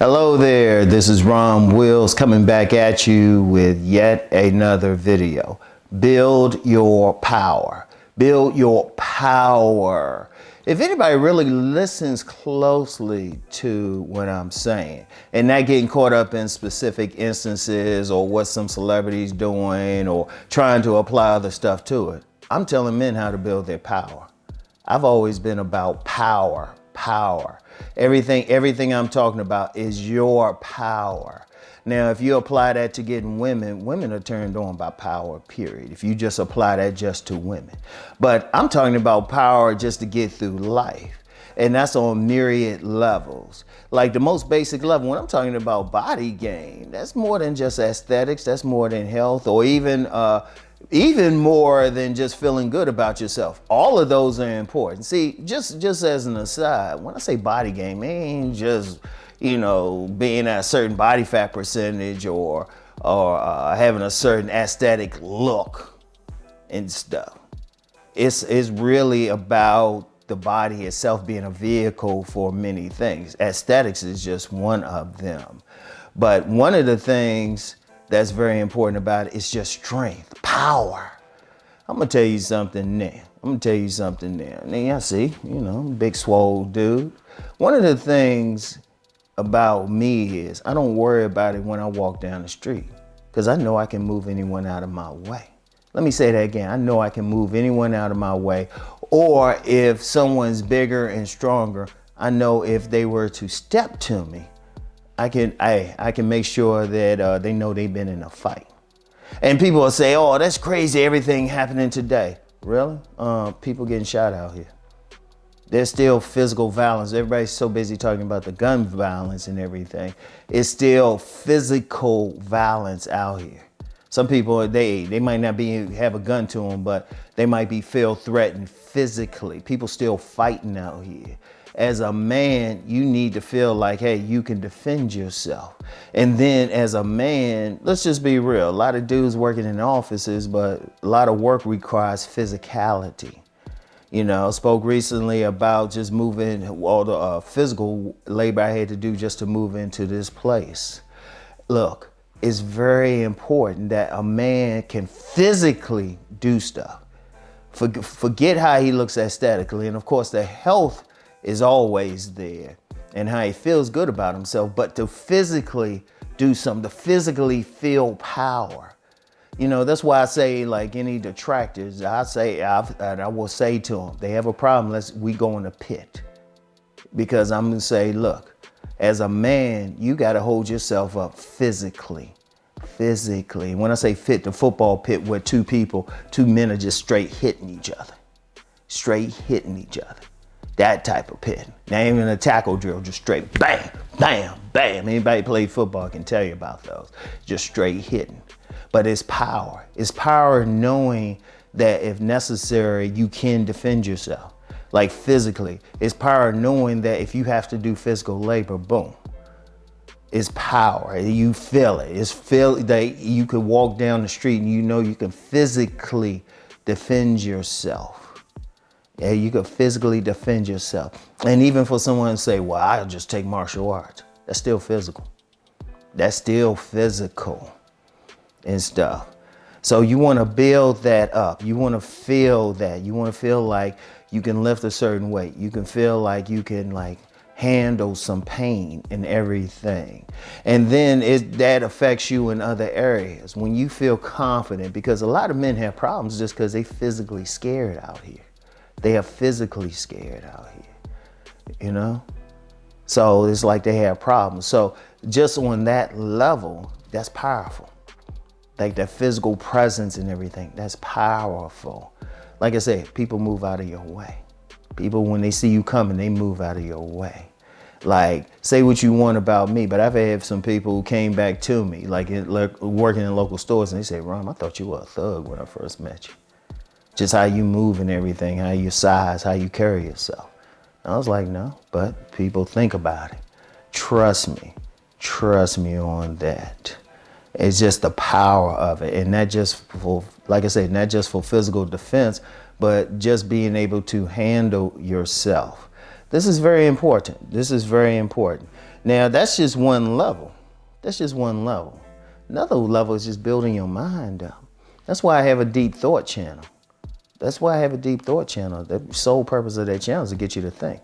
Hello there, this is Rom Wills coming back at you with yet another video. Build your power. Build your power. If anybody really listens closely to what I'm saying and not getting caught up in specific instances or what some celebrity's doing or trying to apply other stuff to it, I'm telling men how to build their power. I've always been about power. Everything I'm talking about is your power. Now, if you apply that to getting women are turned on by power, period. If you just apply that just to women. But I'm talking about power just to get through life. And that's on myriad levels. Like the most basic level, when I'm talking about body game, that's more than just aesthetics. That's more than health or even more than just feeling good about yourself. All of those are important. See, just as an aside, when I say body game, it ain't just, being at a certain body fat percentage or having a certain aesthetic look and stuff. It's really about the body itself being a vehicle for many things. Aesthetics is just one of them. But one of the things that's very important about it is just strength, power. I'm gonna tell you something now. Now, I see, big swole dude. One of the things about me is I don't worry about it when I walk down the street because I know I can move anyone out of my way. Let me say that again. I know I can move anyone out of my way. Or if someone's bigger and stronger, I know if they were to step to me, I can make sure that they know they've been in a fight. And people will say, oh, that's crazy, everything happening today. Really? People getting shot out here. There's still physical violence. Everybody's so busy talking about the gun violence and everything. It's still physical violence out here. Some people, they might not have a gun to them, but they might feel threatened physically. People still fighting out here. As a man, you need to feel like, hey, you can defend yourself. And then as a man, let's just be real. A lot of dudes working in offices, but a lot of work requires physicality. Spoke recently about just moving, all the physical labor I had to do just to move into this place. Look, it's very important that a man can physically do stuff. Forget how he looks aesthetically. And of course, the health is always there and how he feels good about himself, but to physically do something, to physically feel power. That's why I say, like any detractors, I will say to them, they have a problem, we go in a pit. Because I'm gonna say, look, as a man, you gotta hold yourself up physically. When I say fit, the football pit where two men are just straight hitting each other. That type of pit. Not even a tackle drill, just straight bam, bam, bam. Anybody play football can tell you about those. Just straight hitting. But it's power. It's power knowing that if necessary, you can defend yourself. Like physically. It's power knowing that if you have to do physical labor, boom. It's power. You feel it. It's feel that you could walk down the street and you can physically defend yourself. Yeah, you could physically defend yourself. And even for someone to say, well, I'll just take martial arts. That's still physical. And stuff. So you want to build that up. You want to feel that. You want to feel like you can lift a certain weight. You can feel like you can handle some pain and everything. And then that affects you in other areas. When you feel confident, because a lot of men have problems just because they physically scared out here. They are physically scared out here, So it's like they have problems. So just on that level, that's powerful. Like that physical presence and everything, that's powerful. Like I said, people move out of your way. People, when they see you coming, they move out of your way. Like, say what you want about me, but I've had some people who came back to me, working in local stores, and they say, Rom, I thought you were a thug when I first met you. Just how you move and everything, how you size, how you carry yourself. I was like, no, but people think about it. Trust me on that. It's just the power of it. And not just for, like I said, not just for physical defense, but just being able to handle yourself. This is very important. This is very important. Now, that's just one level. That's just one level. Another level is just building your mind up. That's why I have a deep thought channel. That's why I have a deep thought channel. The sole purpose of that channel is to get you to think.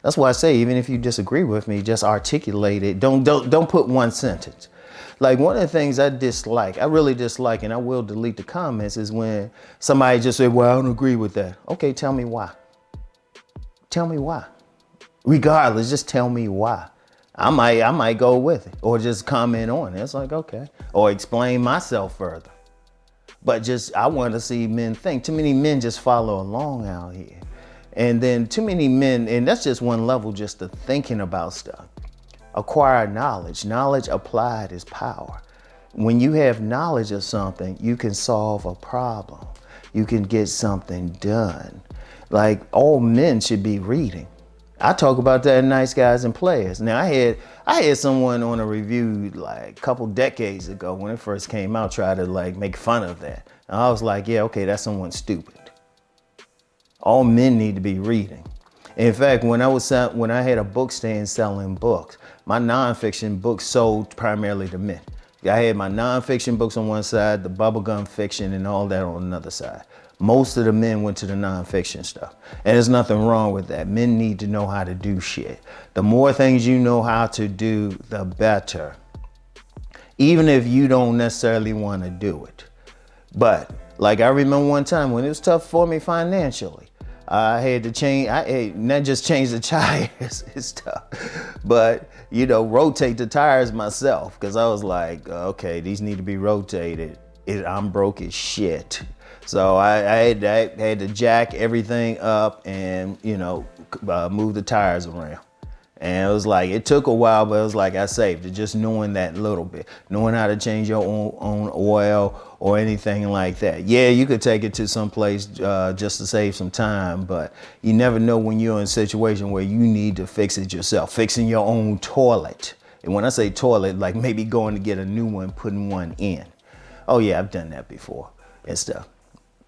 That's why I say, even if you disagree with me, just articulate it. Don't put one sentence. Like, one of the things I dislike, I really dislike, and I will delete the comments, is when somebody just say, well, I don't agree with that. Okay, tell me why. Tell me why. Regardless, just tell me why. I might go with it or just comment on it. It's like, okay. Or explain myself further. But just, I want to see men think. Too many men just follow along out here. And then too many men, and that's just one level, just the thinking about stuff. Acquire knowledge. Knowledge applied is power. When you have knowledge of something, you can solve a problem. You can get something done. Like, all men should be reading. I talk about that in Nice Guys and Players. Now, I had someone on a review like a couple decades ago when it first came out try to like make fun of that. And I was like, yeah, okay, that's someone stupid. All men need to be reading. In fact, when I had a book stand selling books, my nonfiction books sold primarily to men. I had my nonfiction books on one side, the bubblegum fiction and all that on another side. Most of the men went to the nonfiction stuff. And there's nothing wrong with that. Men need to know how to do shit. The more things you know how to do, the better. Even if you don't necessarily want to do it. But like, I remember one time when it was tough for me financially, I had to change, not just change the tires and stuff, but, rotate the tires myself. Cause I was like, okay, these need to be rotated. I'm broke as shit. So I had to jack everything up and, move the tires around. And it was like, it took a while, but it was like I saved it, just knowing that little bit, knowing how to change your own oil or anything like that. Yeah, you could take it to some place just to save some time, but you never know when you're in a situation where you need to fix it yourself, fixing your own toilet. And when I say toilet, like maybe going to get a new one, putting one in. Oh yeah, I've done that before and stuff.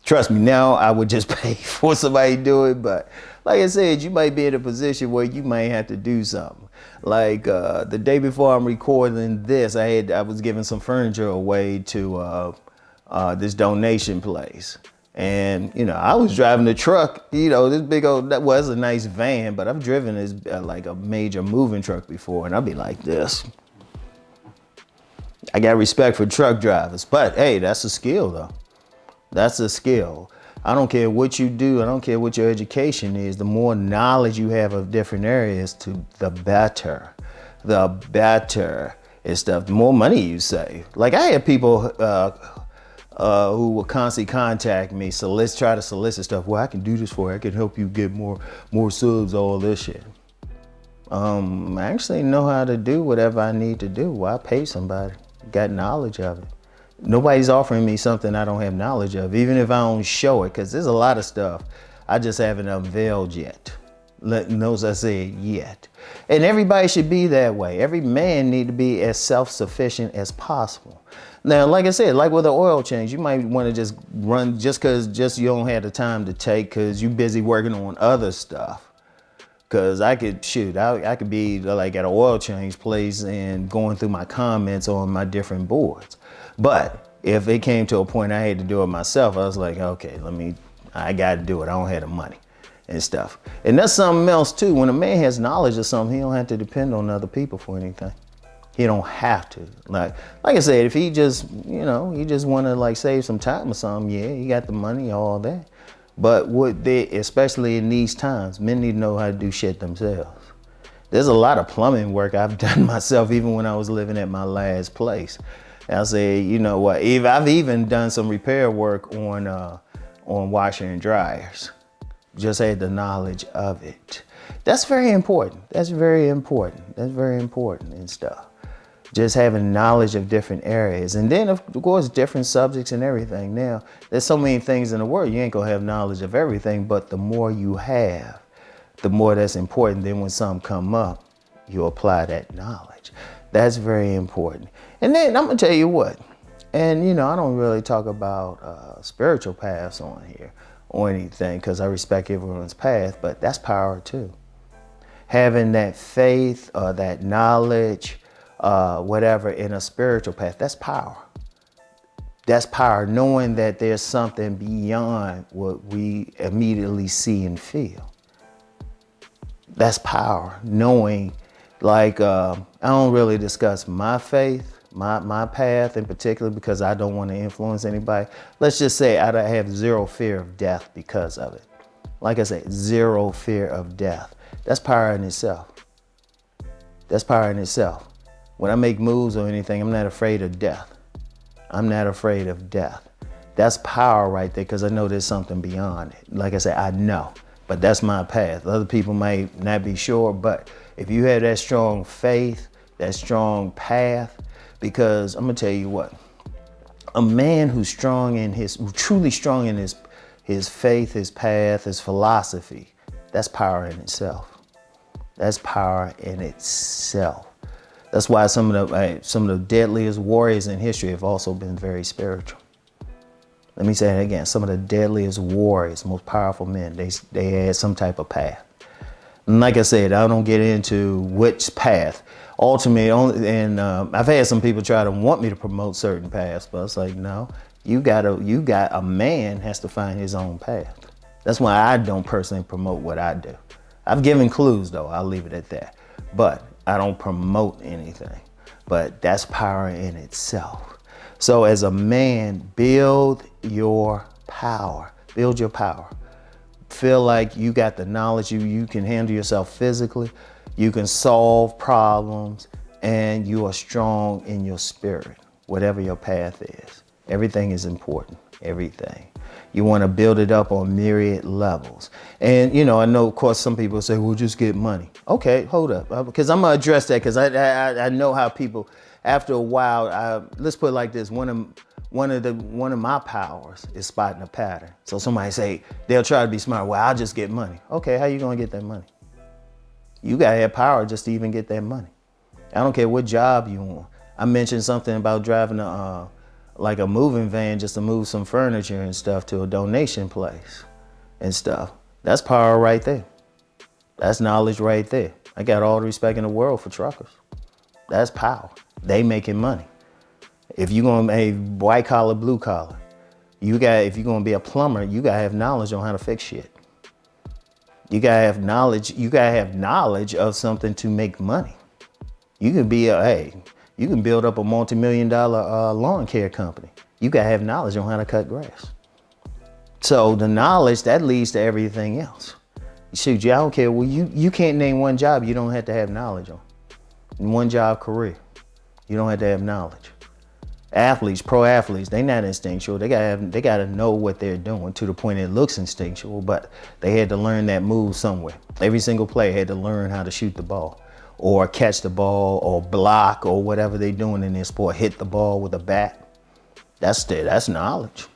Trust me, now I would just pay for somebody to do it. But like I said, you might be in a position where you might have to do something. Like the day before I'm recording this, I was giving some furniture away to this donation place. And, I was driving the truck, this big old, that was a nice van, but I've driven this like a major moving truck before. And I'll be like this. I got respect for truck drivers, but hey, that's a skill though. That's a skill. I don't care what you do. I don't care what your education is. The more knowledge you have of different areas, the better. The better is stuff. The more money you save. Like, I had people who would constantly contact me, try to solicit stuff. Well, I can do this for you. I can help you get more subs, all this shit. I actually know how to do whatever I need to do. Why pay somebody? Got knowledge of it. Nobody's offering me something I don't have knowledge of, even if I don't show it, because there's a lot of stuff I just haven't unveiled yet. Notice I said yet. And everybody should be that way. Every man need to be as self-sufficient as possible. Now, like I said, like with an oil change, you might want to just run just because you don't have the time to take because you're busy working on other stuff. Because I could be like at an oil change place and going through my comments on my different boards. But if it came to a point I had to do it myself, I was like, okay, I got to do it. I don't have the money and stuff. And that's something else too. When a man has knowledge of something, he don't have to depend on other people for anything. He don't have to. Like I said, if he just, he just want to like save some time or something, yeah, he got the money, all that. But especially in these times, men need to know how to do shit themselves. There's a lot of plumbing work I've done myself, even when I was living at my last place. I'll say, what? I've even done some repair work on washer and dryers. Just had the knowledge of it. That's very important. That's very important. That's very important and stuff. Just having knowledge of different areas. And then, of course, different subjects and everything. Now, there's so many things in the world, you ain't gonna have knowledge of everything, but the more you have, the more that's important. Then when something come up, you apply that knowledge. That's very important. And then I'm gonna tell you what, and I don't really talk about spiritual paths on here or anything because I respect everyone's path, but that's power too. having that faith or that knowledge, whatever, in a spiritual path, that's power. That's power, knowing that there's something beyond what we immediately see and feel. That's power, knowing, like, I don't really discuss my faith, my path in particular, because I don't want to influence anybody. Let's just say I have zero fear of death because of it. Like I said, zero fear of death. That's power in itself. That's power in itself. When I make moves or anything, I'm not afraid of death. I'm not afraid of death. That's power right there, because I know there's something beyond it. Like I said, I know, but that's my path. Other people may not be sure, but if you have that strong faith, that strong path, because I'm gonna tell you what, a man who's truly strong in his faith, his path, his philosophy, that's power in itself. That's power in itself. That's why some of the deadliest warriors in history have also been very spiritual. Let me say it again. Some of the deadliest warriors, most powerful men, they had some type of path. And like I said, I don't get into which path. Ultimately, I've had some people try to want me to promote certain paths, but it's like, no, a man has to find his own path. That's why I don't personally promote what I do. I've given clues though, I'll leave it at that. But I don't promote anything, but that's power in itself. So as a man, build your power, build your power. Feel like you got the knowledge, you can handle yourself physically, you can solve problems, and you are strong in your spirit, whatever your path is. Everything is important, everything. You want to build it up on myriad levels. And, I know, of course, some people say, well, just get money. Okay, hold up. Because I'm going to address that, because I know how people, after a while, let's put it like this. One of my powers is spotting a pattern. So somebody say, they'll try to be smart. Well, I'll just get money. Okay, how you going to get that money? You got to have power just to even get that money. I don't care what job you want. I mentioned something about driving like a moving van just to move some furniture and stuff to a donation place and stuff. That's power right there. That's knowledge right there. I got all the respect in the world for truckers. That's power. They making money. If you're gonna be white collar, blue collar, if you're gonna be a plumber, you gotta have knowledge on how to fix shit. You gotta have knowledge of something to make money. You can you can build up a multi-million-dollar lawn care company. You gotta have knowledge on how to cut grass. So the knowledge, that leads to everything else. Shoot, I don't care. Well, you can't name one job you don't have to have knowledge on. In one job career, you don't have to have knowledge. Athletes, pro athletes, they not instinctual. They gotta know what they're doing to the point it looks instinctual, but they had to learn that move somewhere. Every single player had to learn how to shoot the ball, or catch the ball, or block, or whatever they're doing in their sport. Hit the ball with a bat. That's knowledge.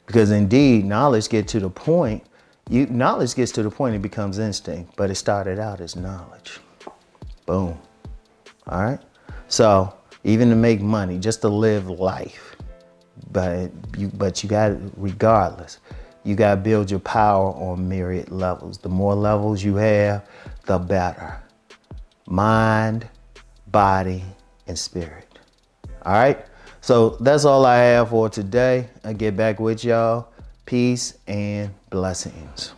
Because indeed, knowledge gets to the point it becomes instinct, but it started out as knowledge. Boom. All right. So even to make money, just to live life, but you got, regardless, you got to build your power on myriad levels. The more levels you have, the better. Mind, body, and spirit. All right. So that's all I have for today. I'll get back with y'all. Peace and blessings.